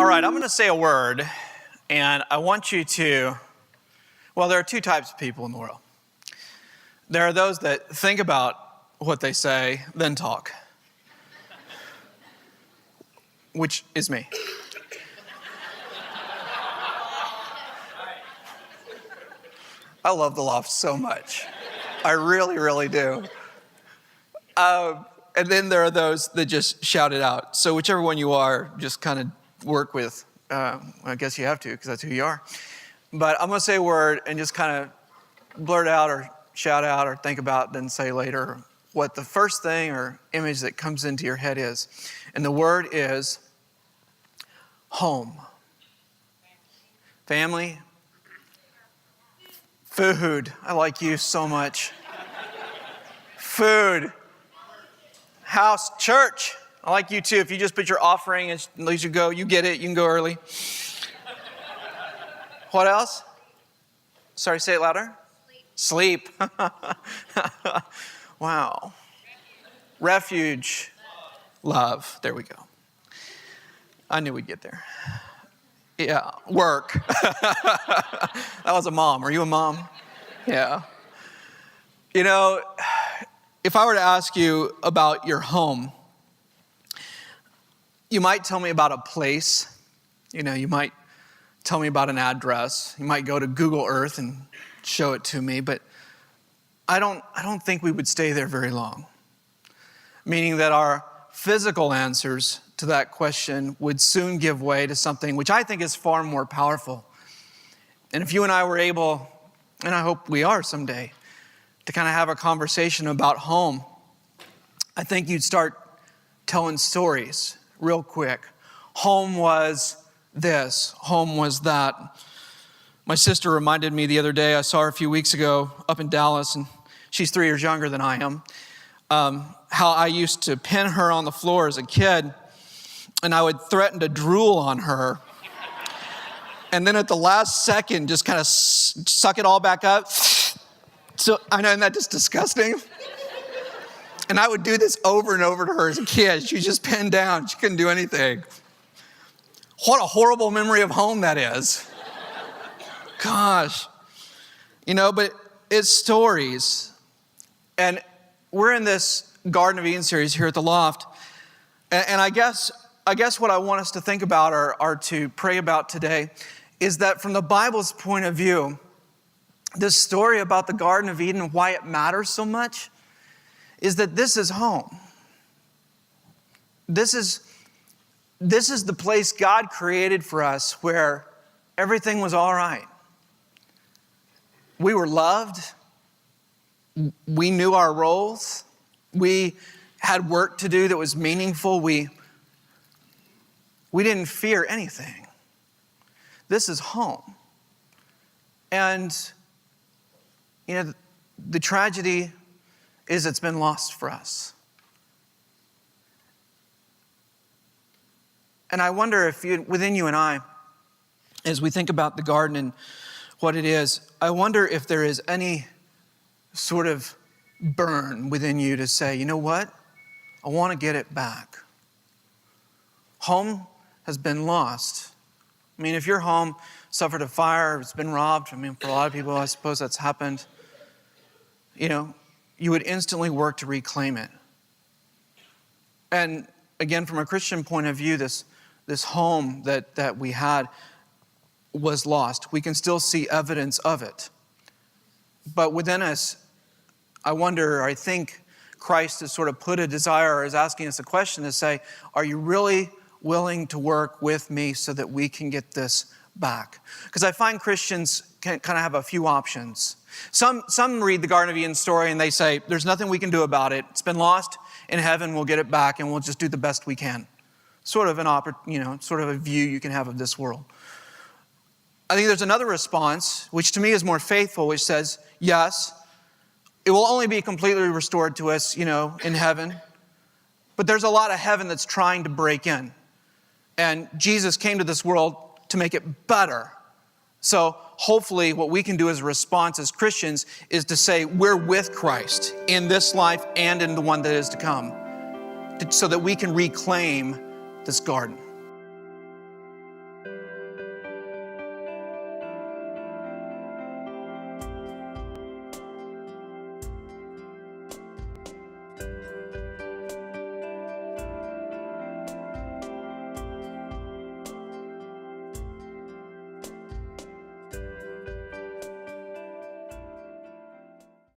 right, I'm going to say a word, and I want you to, well, there are two types of people in the world. There are those that think about what they say, then talk, which is me. I love the Loft so much. I really, really do. And then there are those that just shout it out. So whichever one you are, just kind of work with. I guess you have to, because that's who you are. But I'm going to say a word and just kind of blurt out or shout out or think about, then say later what the first thing or image that comes into your head is. And the word is home. Family. Food. I like you so much. Food. House. Church. I like you too. If you just put your offering and let you go, you get it. You can go early. What else? Sorry, say it louder. Sleep. Wow. Refuge. Love. There we go. I knew we'd get there. Yeah. Work. That was a mom. Are you a mom? Yeah. You know, if I were to ask you about your home, you might tell me about a place. You know, you might tell me about an address. You might go to Google Earth and show it to me, but I don't think we would stay there very long. Meaning that our physical answers to that question would soon give way to something which I think is far more powerful. And if you and I were able, and I hope we are someday, to kind of have a conversation about home, I think you'd start telling stories real quick. Home was this, home was that. My sister reminded me the other day, I saw her a few weeks ago up in Dallas, and she's 3 years younger than I am, how I used to pin her on the floor as a kid, and I would threaten to drool on her. And then at the last second, just kind of suck it all back up. So I know, isn't that just disgusting? And I would do this over and over to her as a kid. She was just pinned down. She couldn't do anything. What a horrible memory of home that is. Gosh. You know, but it's stories. And we're in this Garden of Eden series here at the Loft. And I guess what I want us to think about or to pray about today is that from the Bible's point of view, this story about the Garden of Eden, why it matters so much, is that this is home. This is the place God created for us where everything was all right. We were loved. We knew our roles. We had work to do that was meaningful. We didn't fear anything. This is home. And, you know, the tragedy is it's been lost for us. And I wonder if within you and I, as we think about the garden and what it is, I wonder if there is any sort of burn within you to say, you know what? I want to get it back. Home has been lost. I mean, if your home suffered a fire, it's been robbed, I mean, for a lot of people, I suppose that's happened, you know, you would instantly work to reclaim it. And again, from a Christian point of view, this home that we had was lost. We can still see evidence of it. But within us, I think Christ has sort of put a desire or is asking us a question to say, are you really willing to work with me so that we can get this back? Because I find Christians can kind of have a few options. Some read the Garden of Eden story and they say, there's nothing we can do about it. It's been lost in heaven. We'll get it back and we'll just do the best we can. Sort of a view you can have of this world. I think there's another response, which to me is more faithful, which says, yes, it will only be completely restored to us, in heaven. But there's a lot of heaven that's trying to break in. And Jesus came to this world to make it better. So hopefully what we can do as a response as Christians is to say we're with Christ in this life and in the one that is to come, so that we can reclaim this garden.